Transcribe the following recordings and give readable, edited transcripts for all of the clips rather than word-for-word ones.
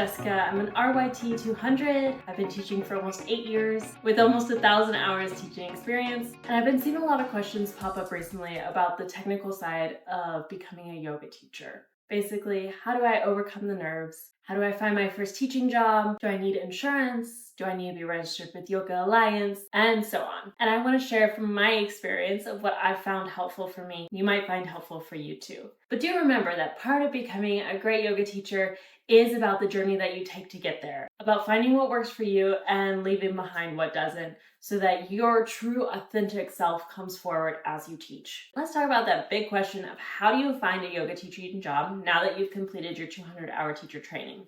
Jessica. I'm an RYT 200. I've been teaching for almost 8 years with almost 1,000 hours teaching experience. And I've been seeing a lot of questions pop up recently about the technical side of becoming a yoga teacher. Basically, how do I overcome the nerves? How do I find my first teaching job? Do I need insurance? Do I need to be registered with Yoga Alliance? And so on. And I want to share from my experience of what I've found helpful for me. You might find helpful for you too. But do remember that part of becoming a great yoga teacher is about the journey that you take to get there, about finding what works for you and leaving behind what doesn't, so that your true authentic self comes forward as you teach. Let's talk about that big question of how do you find a yoga teaching job now that you've completed your 200-hour teacher training.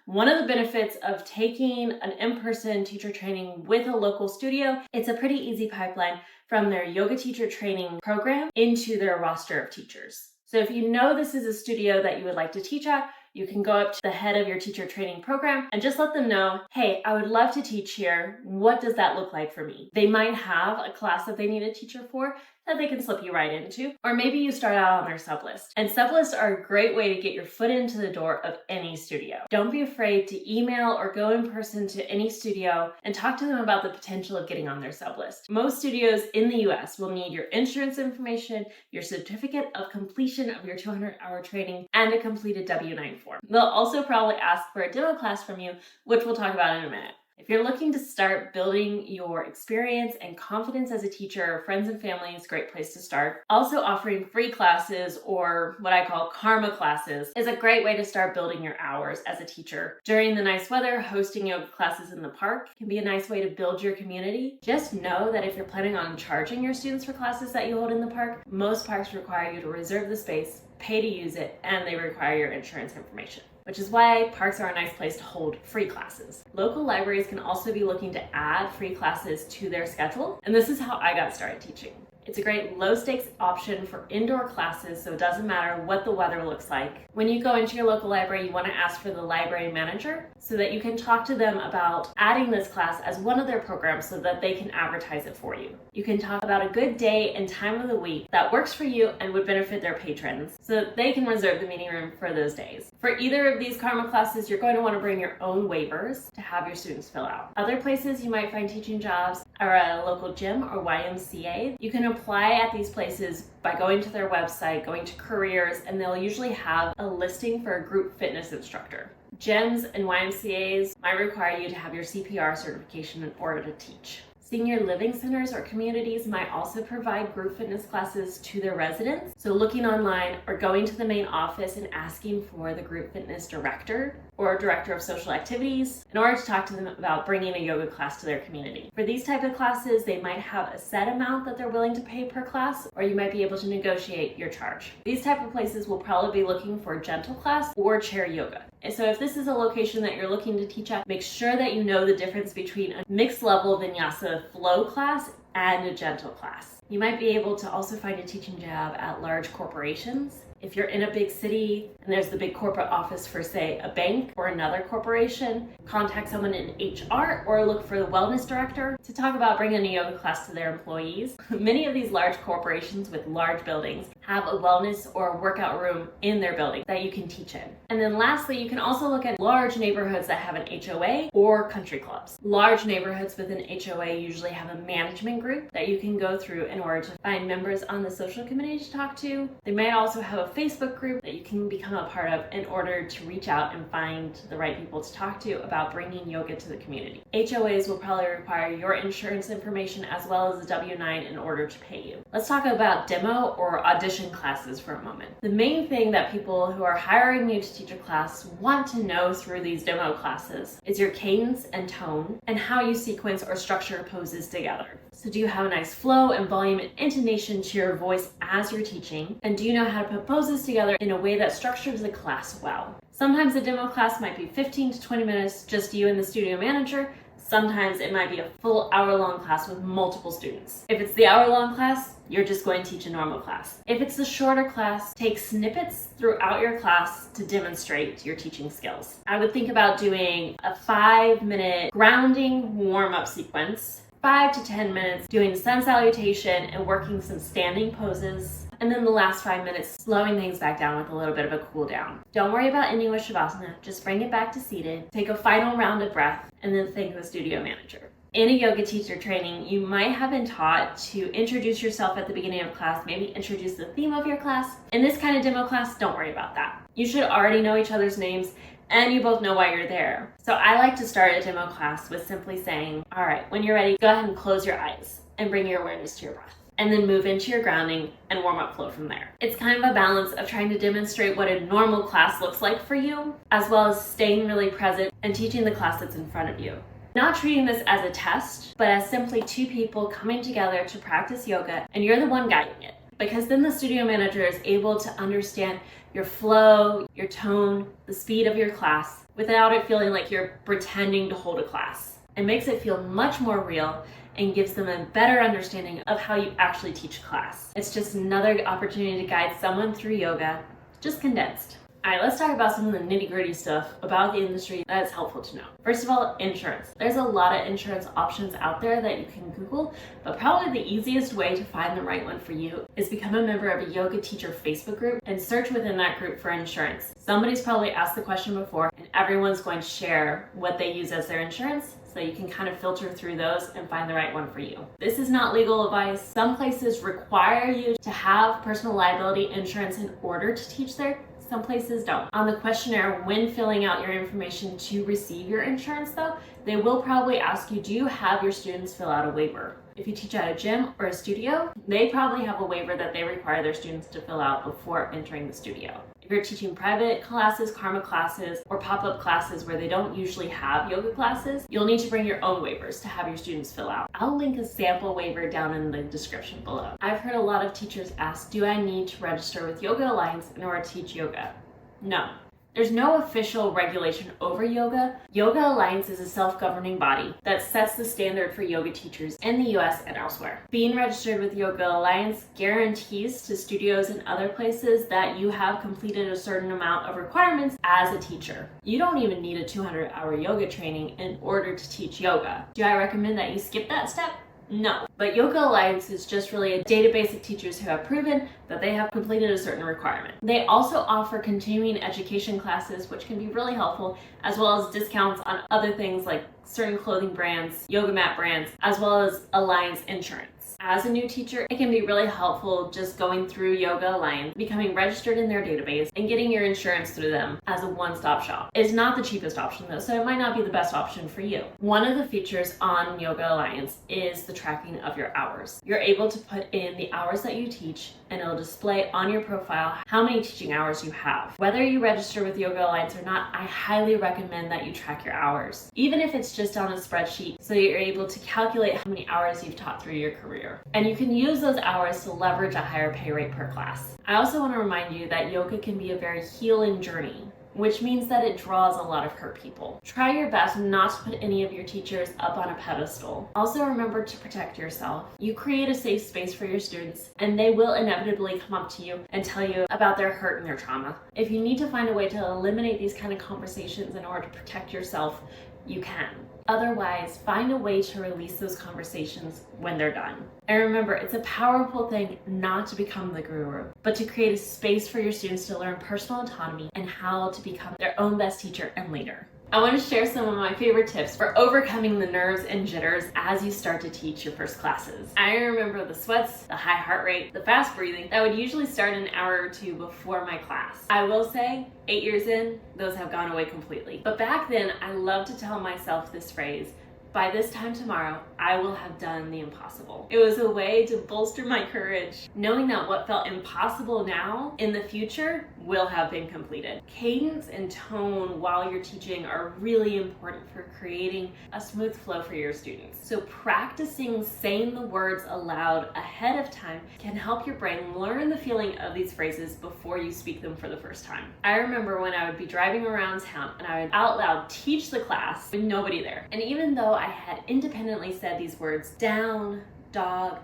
One of the benefits of taking an in-person teacher training with a local studio, it's a pretty easy pipeline from their yoga teacher training program into their roster of teachers. So if you know this is a studio that you would like to teach at, you can go up to the head of your teacher training program and just let them know, hey, I would love to teach here. What does that look like for me? They might have a class that they need a teacher for that they can slip you right into. Or maybe you start out on their sub list. And sub lists are a great way to get your foot into the door of any studio. Don't be afraid to email or go in person to any studio and talk to them about the potential of getting on their sub list. Most studios in the US will need your insurance information, your certificate of completion of your 200-hour training, and a completed W-9 form. They'll also probably ask for a demo class from you, which we'll talk about in a minute. If you're looking to start building your experience and confidence as a teacher, friends and family is a great place to start. Also offering free classes, or what I call karma classes, is a great way to start building your hours as a teacher. During the nice weather, hosting yoga classes in the park can be a nice way to build your community. Just know that if you're planning on charging your students for classes that you hold in the park, most parks require you to reserve the space, pay to use it, and they require your insurance information, which is why parks are a nice place to hold free classes. Local libraries can also be looking to add free classes to their schedule, and this is how I got started teaching. It's a great low-stakes option for indoor classes, so it doesn't matter what the weather looks like. When you go into your local library, you want to ask for the library manager so that you can talk to them about adding this class as one of their programs so that they can advertise it for you. You can talk about a good day and time of the week that works for you and would benefit their patrons so that they can reserve the meeting room for those days. For either of these karma classes, you're going to want to bring your own waivers to have your students fill out. Other places you might find teaching jobs are a local gym or YMCA. You can apply at these places by going to their website, going to careers, and they'll usually have a listing for a group fitness instructor. Gyms and YMCAs might require you to have your CPR certification in order to teach. Senior living centers or communities might also provide group fitness classes to their residents. So looking online or going to the main office and asking for the group fitness director or director of social activities in order to talk to them about bringing a yoga class to their community. For these type of classes, they might have a set amount that they're willing to pay per class, or you might be able to negotiate your charge. These type of places will probably be looking for gentle class or chair yoga. And so if this is a location that you're looking to teach at, make sure that you know the difference between a mixed level vinyasa flow class and a gentle class. You might be able to also find a teaching job at large corporations. If you're in a big city and there's the big corporate office for, say, a bank or another corporation, contact someone in HR or look for the wellness director to talk about bringing a yoga class to their employees. Many of these large corporations with large buildings have a wellness or a workout room in their building that you can teach in. And then lastly, you can also look at large neighborhoods that have an HOA or country clubs. Large neighborhoods with an HOA usually have a management group that you can go through in order to find members on the social committee to talk to. They might also have a Facebook group that you can become a part of in order to reach out and find the right people to talk to about bringing yoga to the community. HOAs will probably require your insurance information as well as a W-9 in order to pay you. Let's talk about demo or audition classes for a moment. The main thing that people who are hiring you to teach a class want to know through these demo classes is your cadence and tone and how you sequence or structure poses together. So do you have a nice flow and volume and intonation to your voice as you're teaching? And do you know how to put poses together in a way that structures the class well? Sometimes a demo class might be 15 to 20 minutes, just you and the studio manager. Sometimes it might be a full hour-long class with multiple students. If it's the hour-long class, you're just going to teach a normal class. If it's the shorter class, take snippets throughout your class to demonstrate your teaching skills. I would think about doing a 5-minute grounding warm-up sequence, 5 to 10 minutes doing sun salutation and working some standing poses, and then the last 5 minutes slowing things back down with a little bit of a cool down. Don't worry about ending with Shavasana, just bring it back to seated, take a final round of breath, and then thank the studio manager. In a yoga teacher training, you might have been taught to introduce yourself at the beginning of class, maybe introduce the theme of your class. In this kind of demo class, don't worry about that. You should already know each other's names and you both know why you're there. So I like to start a demo class with simply saying, all right, when you're ready, go ahead and close your eyes and bring your awareness to your breath. And then move into your grounding and warm up flow from there. It's kind of a balance of trying to demonstrate what a normal class looks like for you, as well as staying really present and teaching the class that's in front of you. Not treating this as a test, but as simply two people coming together to practice yoga, and you're the one guiding it. Because then the studio manager is able to understand your flow, your tone, the speed of your class, without it feeling like you're pretending to hold a class. It makes it feel much more real and gives them a better understanding of how you actually teach class. It's just another opportunity to guide someone through yoga, just condensed. All right, let's talk about some of the nitty-gritty stuff about the industry that's helpful to know. First of all, insurance. There's a lot of insurance options out there that you can Google, but probably the easiest way to find the right one for you is become a member of a yoga teacher Facebook group and search within that group for insurance. Somebody's probably asked the question before, and everyone's going to share what they use as their insurance, so you can kind of filter through those and find the right one for you. This is not legal advice. Some places require you to have personal liability insurance in order to teach there. Some places don't. On the questionnaire, when filling out your information to receive your insurance though, they will probably ask you, do you have your students fill out a waiver? If you teach at a gym or a studio, they probably have a waiver that they require their students to fill out before entering the studio. If you're teaching private classes, karma classes, or pop-up classes where they don't usually have yoga classes, you'll need to bring your own waivers to have your students fill out. I'll link a sample waiver down in the description below. I've heard a lot of teachers ask, do I need to register with Yoga Alliance in order to teach yoga? No. There's no official regulation over yoga. Yoga Alliance is a self-governing body that sets the standard for yoga teachers in the US and elsewhere. Being registered with Yoga Alliance guarantees to studios and other places that you have completed a certain amount of requirements as a teacher. You don't even need a 200-hour yoga training in order to teach yoga. Do I recommend that you skip that step? No, but Yoga Alliance is just really a database of teachers who have proven that they have completed a certain requirement. They also offer continuing education classes, which can be really helpful, as well as discounts on other things like certain clothing brands, yoga mat brands, as well as Alliance insurance. As a new teacher, it can be really helpful just going through Yoga Alliance, becoming registered in their database, and getting your insurance through them as a one-stop shop. It's not the cheapest option though, so it might not be the best option for you. One of the features on Yoga Alliance is the tracking of your hours. You're able to put in the hours that you teach, and it'll display on your profile how many teaching hours you have. Whether you register with Yoga Alliance or not, I highly recommend that you track your hours, even if it's just on a spreadsheet, so you're able to calculate how many hours you've taught through your career. And you can use those hours to leverage a higher pay rate per class. I also want to remind you that yoga can be a very healing journey, which means that it draws a lot of hurt people. Try your best not to put any of your teachers up on a pedestal. Also remember to protect yourself. You create a safe space for your students, and they will inevitably come up to you and tell you about their hurt and their trauma. If you need to find a way to eliminate these kind of conversations in order to protect yourself, you can. Otherwise, find a way to release those conversations when they're done. And remember, it's a powerful thing not to become the guru, but to create a space for your students to learn personal autonomy and how to become their own best teacher and leader. I want to share some of my favorite tips for overcoming the nerves and jitters as you start to teach your first classes. I remember the sweats, the high heart rate, the fast breathing that would usually start an hour or two before my class. I will say, 8 years in, those have gone away completely. But back then, I loved to tell myself this phrase, by this time tomorrow, I will have done the impossible. It was a way to bolster my courage, knowing that what felt impossible now, in the future, will have been completed. Cadence and tone while you're teaching are really important for creating a smooth flow for your students. So practicing saying the words aloud ahead of time can help your brain learn the feeling of these phrases before you speak them for the first time. I remember when I would be driving around town and I would out loud teach the class with nobody there. And even though I had independently said these words, down, dog,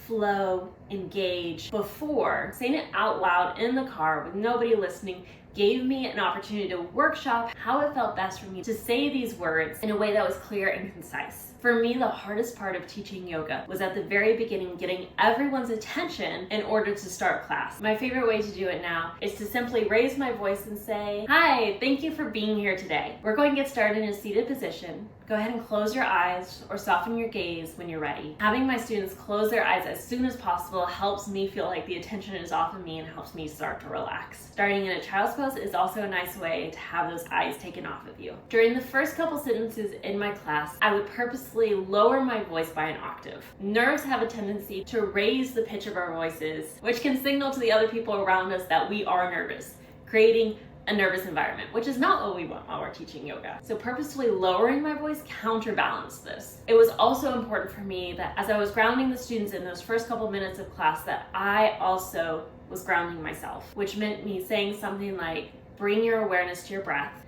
flow, engage, before, saying it out loud in the car with nobody listening gave me an opportunity to workshop how it felt best for me to say these words in a way that was clear and concise. For me, the hardest part of teaching yoga was at the very beginning getting everyone's attention in order to start class. My favorite way to do it now is to simply raise my voice and say, "Hi, thank you for being here today. We're going to get started in a seated position. Go ahead and close your eyes or soften your gaze when you're ready." Having my students close their eyes as soon as possible helps me feel like the attention is off of me and helps me start to relax. Starting in a child's pose is also a nice way to have those eyes taken off of you. During the first couple sentences in my class, I would purposely lower my voice by an octave. Nerves have a tendency to raise the pitch of our voices, which can signal to the other people around us that we are nervous, creating a nervous environment, which is not what we want while we're teaching yoga. So purposefully lowering my voice counterbalanced this. It was also important for me that as I was grounding the students in those first couple minutes of class, that I also was grounding myself, which meant me saying something like, "Bring your awareness to your breath,"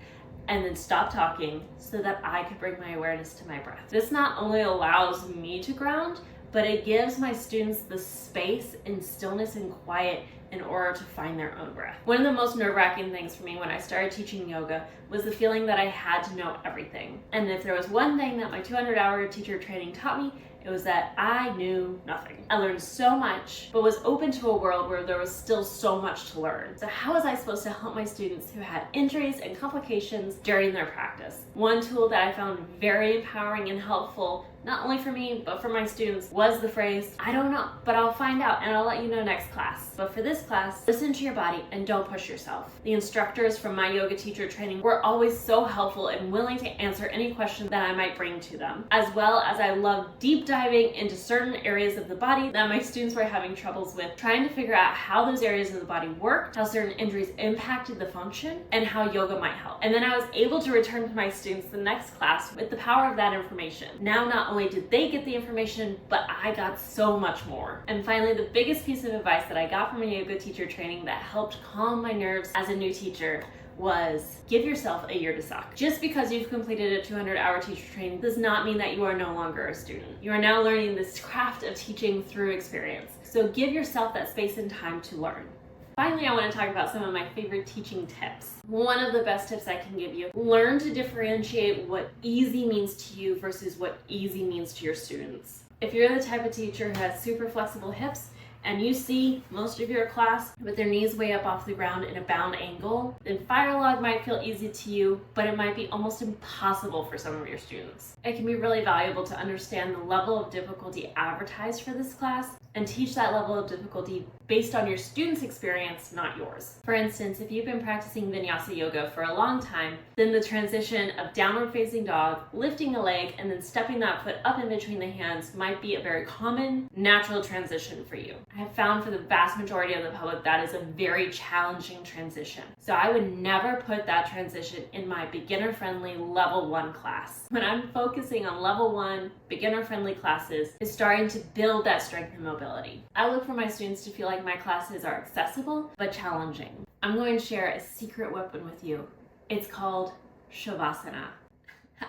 and then stop talking so that I could bring my awareness to my breath. This not only allows me to ground, but it gives my students the space and stillness and quiet in order to find their own breath. One of the most nerve-wracking things for me when I started teaching yoga was the feeling that I had to know everything. And if there was one thing that my 200-hour teacher training taught me, it was that I knew nothing. I learned so much, but was open to a world where there was still so much to learn. So how was I supposed to help my students who had injuries and complications during their practice? One tool that I found very empowering and helpful, not only for me, but for my students, was the phrase, "I don't know, but I'll find out and I'll let you know next class." But for this class, listen to your body and don't push yourself. The instructors from my yoga teacher training were always so helpful and willing to answer any question that I might bring to them, as well as I loved deep diving into certain areas of the body that my students were having troubles with, trying to figure out how those areas of the body worked, how certain injuries impacted the function, and how yoga might help. And then I was able to return to my students the next class with the power of that information. Now, not only did they get the information, but I got so much more. And finally, the biggest piece of advice that I got from a yoga teacher training that helped calm my nerves as a new teacher was, give yourself a year to suck. Just because you've completed a 200-hour teacher training does not mean that you are no longer a student. You are now learning this craft of teaching through experience. So give yourself that space and time to learn. Finally, I want to talk about some of my favorite teaching tips. One of the best tips I can give you: learn to differentiate what easy means to you versus what easy means to your students. If you're the type of teacher who has super flexible hips, and you see most of your class with their knees way up off the ground in a bound angle, then fire log might feel easy to you, but it might be almost impossible for some of your students. It can be really valuable to understand the level of difficulty advertised for this class and teach that level of difficulty based on your students' experience, not yours. For instance, if you've been practicing vinyasa yoga for a long time, then the transition of downward facing dog, lifting a leg, and then stepping that foot up in between the hands might be a very common, natural transition for you. I have found for the vast majority of the public that is a very challenging transition. So I would never put that transition in my beginner-friendly level 1 class. When I'm focusing on level 1 beginner-friendly classes, is starting to build that strength and mobility. I look for my students to feel like my classes are accessible but challenging. I'm going to share a secret weapon with you. It's called Shavasana.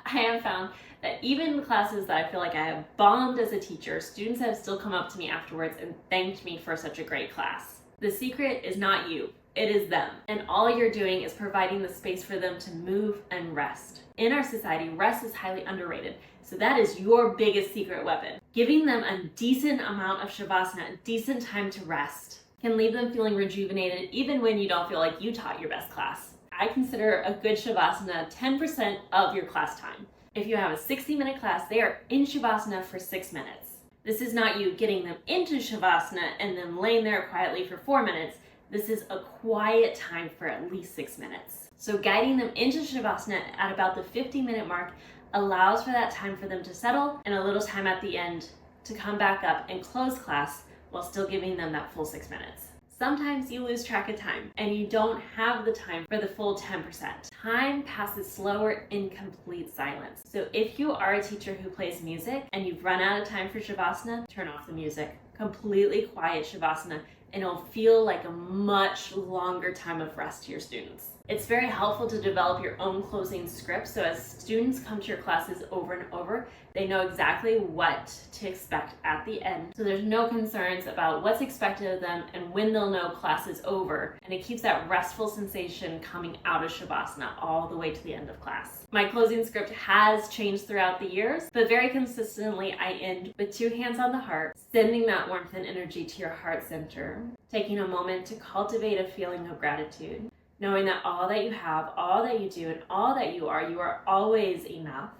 I have found that even in classes that I feel like I have bombed as a teacher, students have still come up to me afterwards and thanked me for such a great class. The secret is not you, it is them. And all you're doing is providing the space for them to move and rest. In our society, rest is highly underrated. So that is your biggest secret weapon. Giving them a decent amount of Shavasana, a decent time to rest, can leave them feeling rejuvenated even when you don't feel like you taught your best class. I consider a good Shavasana 10% of your class time. If you have a 60-minute class, they are in Shavasana for 6 minutes. This is not you getting them into Shavasana and then laying there quietly for 4 minutes. This is a quiet time for at least 6 minutes. So guiding them into Shavasana at about the 50-minute mark allows for that time for them to settle and a little time at the end to come back up and close class while still giving them that full 6 minutes. Sometimes you lose track of time and you don't have the time for the full 10%. Time passes slower in complete silence. So if you are a teacher who plays music and you've run out of time for Shavasana, turn off the music. Completely quiet Shavasana and it'll feel like a much longer time of rest to your students. It's very helpful to develop your own closing script, so as students come to your classes over and over, they know exactly what to expect at the end. So there's no concerns about what's expected of them and when they'll know class is over, and it keeps that restful sensation coming out of Shavasana all the way to the end of class. My closing script has changed throughout the years, but very consistently I end with 2 hands on the heart, sending that warmth and energy to your heart center, taking a moment to cultivate a feeling of gratitude, knowing that all that you have, all that you do, and all that you are always enough,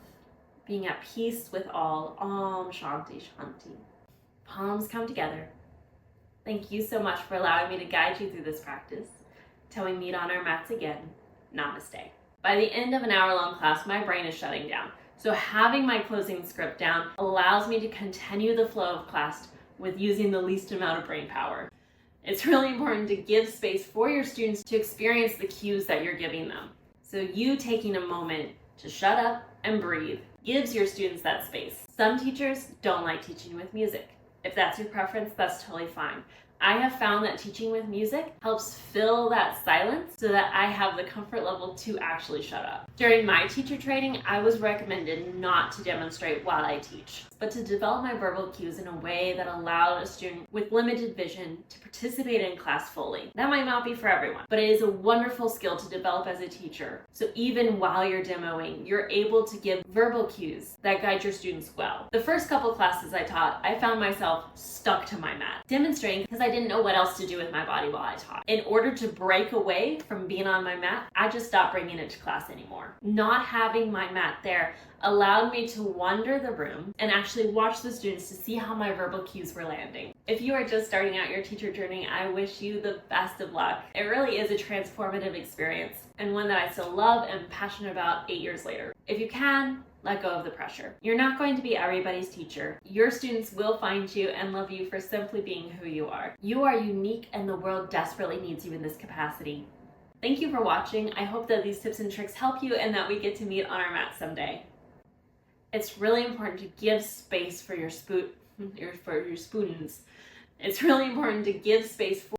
being at peace with all. Om Shanti Shanti. Palms come together. Thank you so much for allowing me to guide you through this practice. Till we meet on our mats again, namaste. By the end of an hour-long class, my brain is shutting down. So having my closing script down allows me to continue the flow of class with using the least amount of brain power. It's really important to give space for your students to experience the cues that you're giving them. So you taking a moment to shut up and breathe gives your students that space. Some teachers don't like teaching with music. If that's your preference, that's totally fine. I have found that teaching with music helps fill that silence so that I have the comfort level to actually shut up. During my teacher training, I was recommended not to demonstrate while I teach, but to develop my verbal cues in a way that allowed a student with limited vision to participate in class fully. That might not be for everyone, but it is a wonderful skill to develop as a teacher. So even while you're demoing, you're able to give verbal cues that guide your students well. The first couple classes I taught, I found myself stuck to my mat, demonstrating because I didn't know what else to do with my body while I taught. In order to break away from being on my mat, I just stopped bringing it to class anymore. Not having my mat there allowed me to wander the room and actually watch the students to see how my verbal cues were landing. If you are just starting out your teacher journey, I wish you the best of luck. It really is a transformative experience and one that I still love and passionate about 8 years later. If you can, let go of the pressure. You're not going to be everybody's teacher. Your students will find you and love you for simply being who you are. You are unique and the world desperately needs you in this capacity. Thank you for watching. I hope that these tips and tricks help you and that we get to meet on our mat someday. It's really important to give space for your students. It's really important to give space for